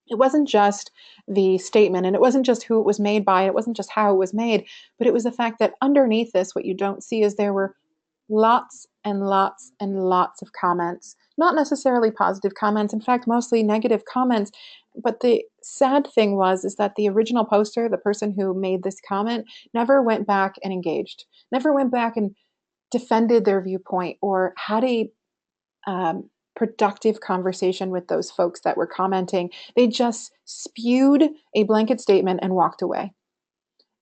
It wasn't just the statement and it wasn't just who it was made by, it wasn't just how it was made, but it was the fact that underneath this, what you don't see is there were lots and lots and lots of comments, not necessarily positive comments, in fact, mostly negative comments. But the sad thing is that the original poster, the person who made this comment, never went back and engaged, never went back and defended their viewpoint or had a productive conversation with those folks that were commenting. They just spewed a blanket statement and walked away.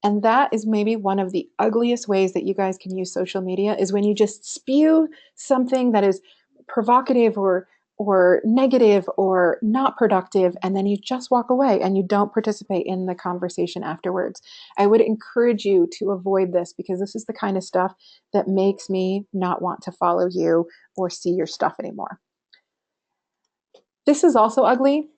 And that is maybe one of the ugliest ways that you guys can use social media, is when you just spew something that is provocative or negative or not productive, and then you just walk away and you don't participate in the conversation afterwards. I would encourage you to avoid this because this is the kind of stuff that makes me not want to follow you or see your stuff anymore. This is also ugly.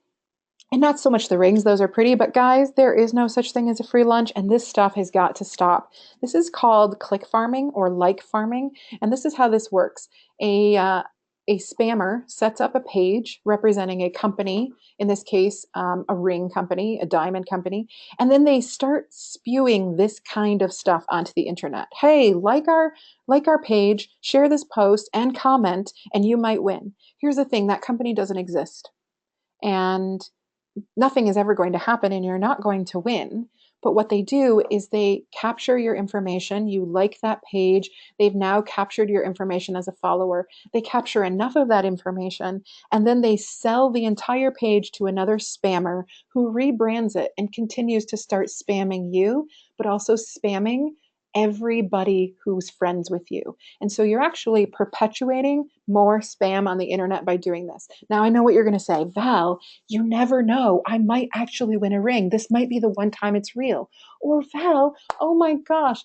And not so much the rings, those are pretty, but guys, there is no such thing as a free lunch, and this stuff has got to stop. This is called click farming or like farming, and this is how this works. A spammer sets up a page representing a company, in this case, a ring company, a diamond company, and then they start spewing this kind of stuff onto the internet. Hey, like our page, share this post, and comment, and you might win. Here's the thing, that company doesn't exist. And nothing is ever going to happen and you're not going to win. But what they do is they capture your information. You like that page. They've now captured your information as a follower. They capture enough of that information, and then they sell the entire page to another spammer who rebrands it and continues to start spamming you, but also spamming everybody who's friends with you. And so you're actually perpetuating more spam on the internet by doing this. Now, I know what you're going to say, Val, you never know. I might actually win a ring. This might be the one time it's real. Or Val, oh my gosh,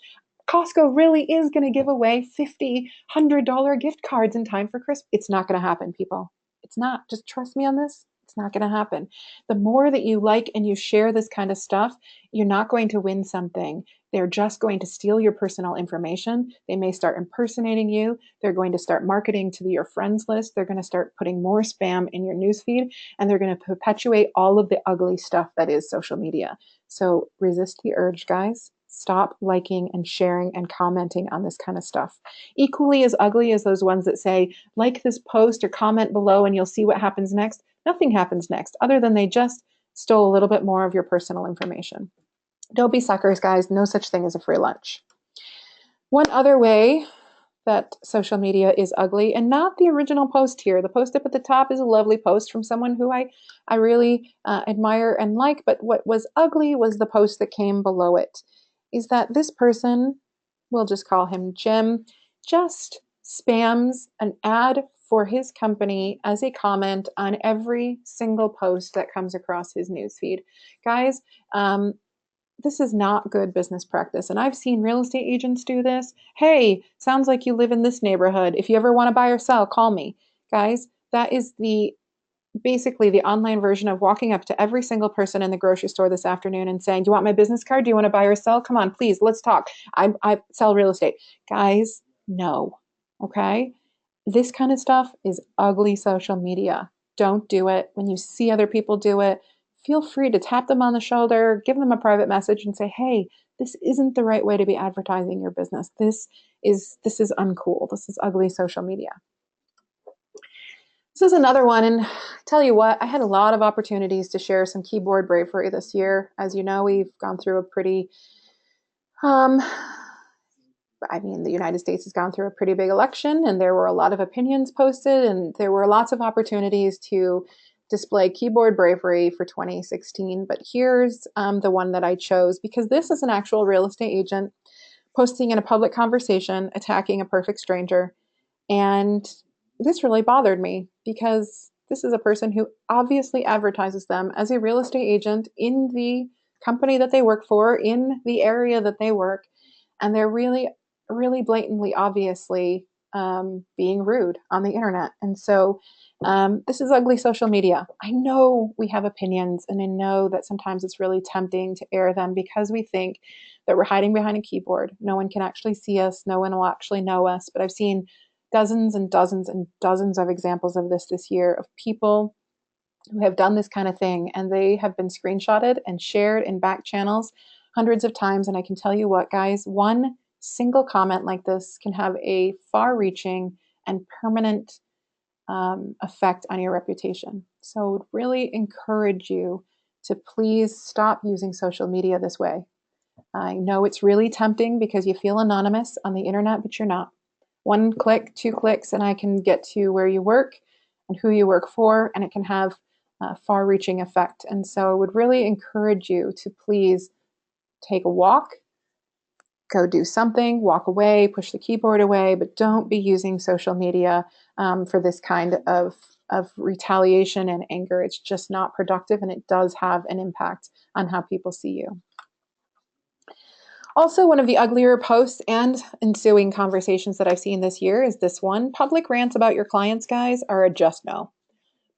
Costco really is going to give away 50, $100 gift cards in time for Christmas. It's not going to happen, people. It's not. Just trust me on this. It's not going to happen. The more that you like and you share this kind of stuff, you're not going to win something. They're just going to steal your personal information. They may start impersonating you. They're going to start marketing to your friends list. They're going to start putting more spam in your newsfeed, and they're going to perpetuate all of the ugly stuff that is social media. So resist the urge, guys. Stop liking and sharing and commenting on this kind of stuff. Equally as ugly as those ones that say, like this post or comment below and you'll see what happens next. Nothing happens next other than they just stole a little bit more of your personal information. Don't be suckers, guys. No such thing as a free lunch. One other way that social media is ugly, and not the original post here. The post up at the top is a lovely post from someone who I really admire and like, but what was ugly was the post that came below it. Is that this person, we'll just call him Jim, just spams an ad for his company as a comment on every single post that comes across his newsfeed. Guys, this is not good business practice. And I've seen real estate agents do this. Hey, sounds like you live in this neighborhood. If you ever want to buy or sell, call me. Guys, that is basically the online version of walking up to every single person in the grocery store this afternoon and saying, do you want my business card? Do you want to buy or sell? Come on, please, let's talk. I sell real estate. Guys, no. Okay? This kind of stuff is ugly social media. Don't do it. When you see other people do it, feel free to tap them on the shoulder, give them a private message and say, hey, this isn't the right way to be advertising your business. This is uncool. This is ugly social media. This is another one, and tell you what, I had a lot of opportunities to share some keyboard bravery this year. As you know, we've gone through a pretty, the United States has gone through a pretty big election, and there were a lot of opinions posted, and there were lots of opportunities to display keyboard bravery for 2016. But here's the one that I chose, because this is an actual real estate agent posting in a public conversation, attacking a perfect stranger. And this really bothered me because this is a person who obviously advertises them as a real estate agent in the company that they work for, in the area that they work. And they're really, really blatantly, obviously being rude on the internet. And so this is ugly social media. I know we have opinions, and I know that sometimes it's really tempting to air them because we think that we're hiding behind a keyboard. No one can actually see us. No one will actually know us. But I've seen dozens and dozens and dozens of examples of this year of people who have done this kind of thing, and they have been screenshotted and shared in back channels hundreds of times. And I can tell you what, guys, one single comment like this can have a far-reaching and permanent effect on your reputation. So I would really encourage you to please stop using social media this way. I know it's really tempting because you feel anonymous on the internet, but you're not. One click, 2 clicks, and I can get to where you work and who you work for, and it can have a far-reaching effect. And so I would really encourage you to please take a walk, go do something, walk away, push the keyboard away, but don't be using social media for this kind of retaliation and anger. It's just not productive, and it does have an impact on how people see you. Also, one of the uglier posts and ensuing conversations that I've seen this year is this one. Public rants about your clients, guys, are a just no.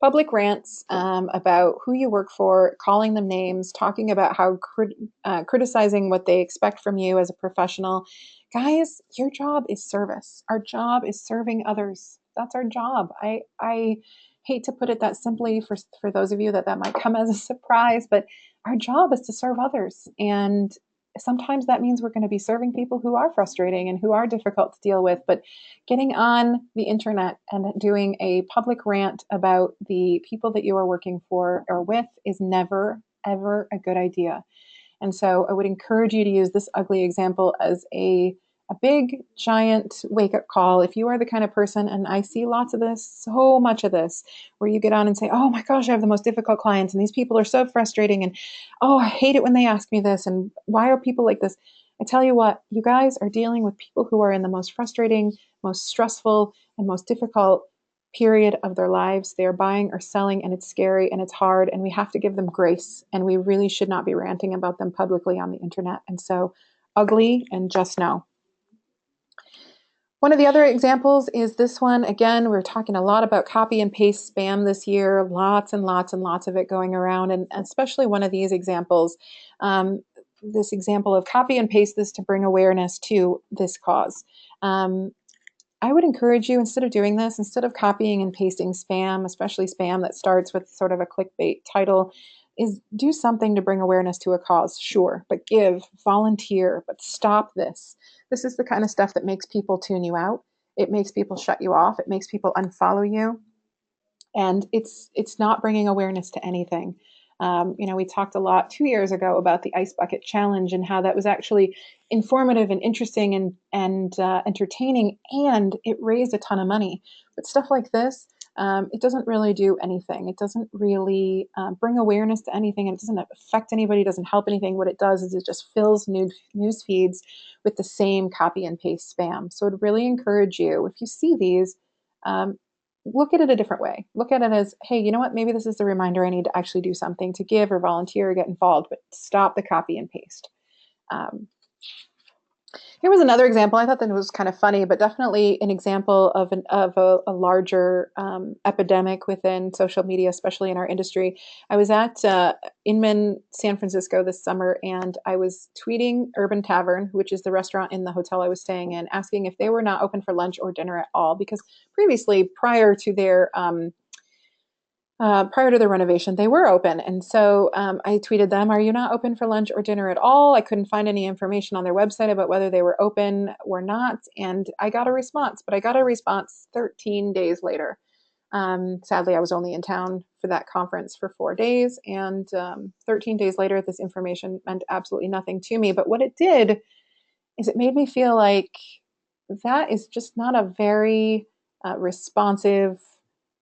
Public rants about who you work for, calling them names, talking about how criticizing what they expect from you as a professional. Guys, your job is service. Our job is serving others. That's our job. I hate to put it that simply for those of you that might come as a surprise, but our job is to serve others. And sometimes that means we're going to be serving people who are frustrating and who are difficult to deal with. But getting on the internet and doing a public rant about the people that you are working for or with is never, ever a good idea. And so I would encourage you to use this ugly example as a big, giant wake up call. If you are the kind of person, and I see lots of this, so much of this, where you get on and say, oh my gosh, I have the most difficult clients, and these people are so frustrating, and oh, I hate it when they ask me this, and why are people like this? I tell you what, you guys are dealing with people who are in the most frustrating, most stressful, and most difficult period of their lives. They are buying or selling, and it's scary and it's hard, and we have to give them grace, and we really should not be ranting about them publicly on the internet. And so, ugly, and just know. One of the other examples is this one. Again, we're talking a lot about copy and paste spam this year, lots and lots and lots of it going around, and especially one of these examples, this example of copy and paste this to bring awareness to this cause. I would encourage you, instead of doing this, instead of copying and pasting spam, especially spam that starts with sort of a clickbait title, is do something to bring awareness to a cause, sure, but give, volunteer, but stop this. This is the kind of stuff that makes people tune you out. It makes people shut you off. It makes people unfollow you. And it's not bringing awareness to anything. We talked a lot 2 years ago about the Ice Bucket Challenge and how that was actually informative and interesting and entertaining, and it raised a ton of money. But stuff like this, it doesn't really do anything. It doesn't really bring awareness to anything, and it doesn't affect anybody, doesn't help anything. What it does is it just fills news feeds with the same copy and paste spam. So I'd really encourage you, if you see these, look at it a different way. Look at it as, hey, you know what? Maybe this is the reminder I need to actually do something, to give or volunteer or get involved, but stop the copy and paste. Here was another example. I thought that was kind of funny, but definitely an example of a larger epidemic within social media, especially in our industry. I was at Inman, San Francisco this summer, and I was tweeting Urban Tavern, which is the restaurant in the hotel I was staying in, asking if they were not open for lunch or dinner at all, because previously, prior to the renovation, they were open. And so I tweeted them, are you not open for lunch or dinner at all? I couldn't find any information on their website about whether they were open or not. And I got a response, but I got a response 13 days later. Sadly, I was only in town for that conference for 4 days. And 13 days later, this information meant absolutely nothing to me. But what it did is it made me feel like that is just not a very responsive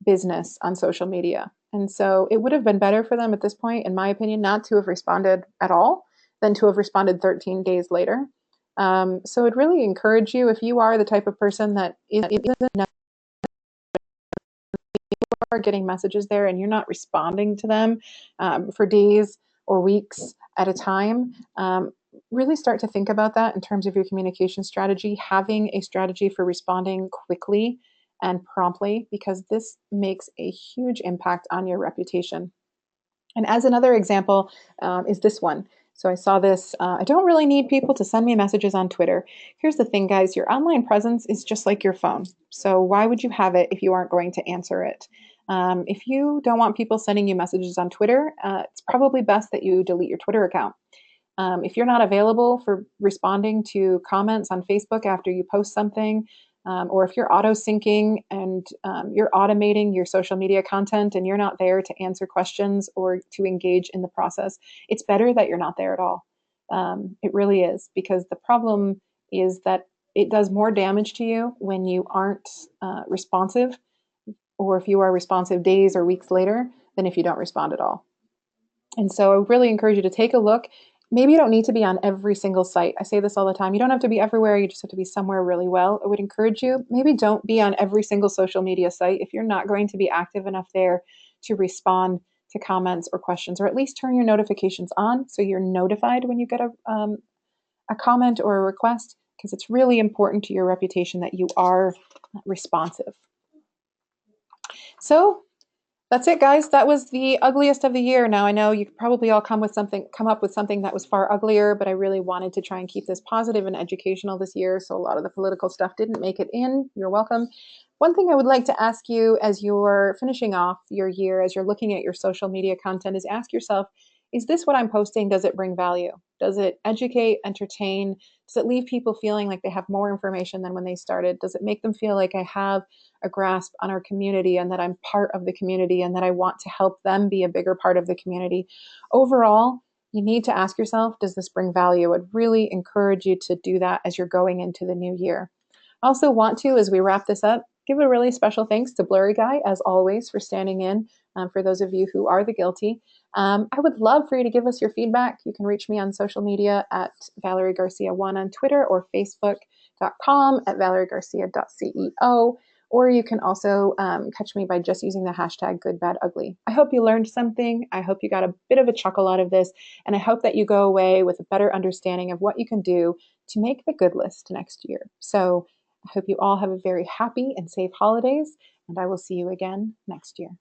business on social media. And so it would have been better for them at this point, in my opinion, not to have responded at all than to have responded 13 days later. So I'd really encourage you, if you are the type of person that are getting messages there and you're not responding to them for days or weeks at a time, really start to think about that in terms of your communication strategy, having a strategy for responding quickly and promptly, because this makes a huge impact on your reputation. And as another example is this one. So I saw this, I don't really need people to send me messages on Twitter. Here's the thing, guys, your online presence is just like your phone. So why would you have it if you aren't going to answer it? If you don't want people sending you messages on Twitter, it's probably best that you delete your Twitter account. If you're not available for responding to comments on Facebook after you post something, or if you're auto syncing and you're automating your social media content and you're not there to answer questions or to engage in the process, it's better that you're not there at all. It really is, because the problem is that it does more damage to you when you aren't responsive, or if you are responsive days or weeks later, than if you don't respond at all. And so I really encourage you to take a look. Maybe you don't need to be on every single site. I say this all the time. You don't have to be everywhere. You just have to be somewhere really well. I would encourage you, maybe don't be on every single social media site if you're not going to be active enough there to respond to comments or questions, or at least turn your notifications on so you're notified when you get a comment or a request, because it's really important to your reputation that you are responsive. So that's it, guys. That was the ugliest of the year. Now I know you could probably all come up with something that was far uglier, but I really wanted to try and keep this positive and educational this year. So a lot of the political stuff didn't make it in. You're welcome. One thing I would like to ask you as you're finishing off your year, as you're looking at your social media content, is ask yourself, is this what I'm posting? Does it bring value? Does it educate, entertain? Does it leave people feeling like they have more information than when they started? Does it make them feel like I have a grasp on our community and that I'm part of the community and that I want to help them be a bigger part of the community? Overall, You need to ask yourself, does this bring value? I would really encourage you to do that as you're going into the new year. I also want to, as we wrap this up, give a really special thanks to Blurry Guy, as always, for standing in for those of you who are the guilty. I would love for you to give us your feedback. You can reach me on social media at Valerie Garcia1 on Twitter or Facebook.com at valeriegarcia.ceo. Or you can also catch me by just using the hashtag goodbadugly. I hope you learned something. I hope you got a bit of a chuckle out of this. And I hope that you go away with a better understanding of what you can do to make the good list next year. So I hope you all have a very happy and safe holidays, and I will see you again next year.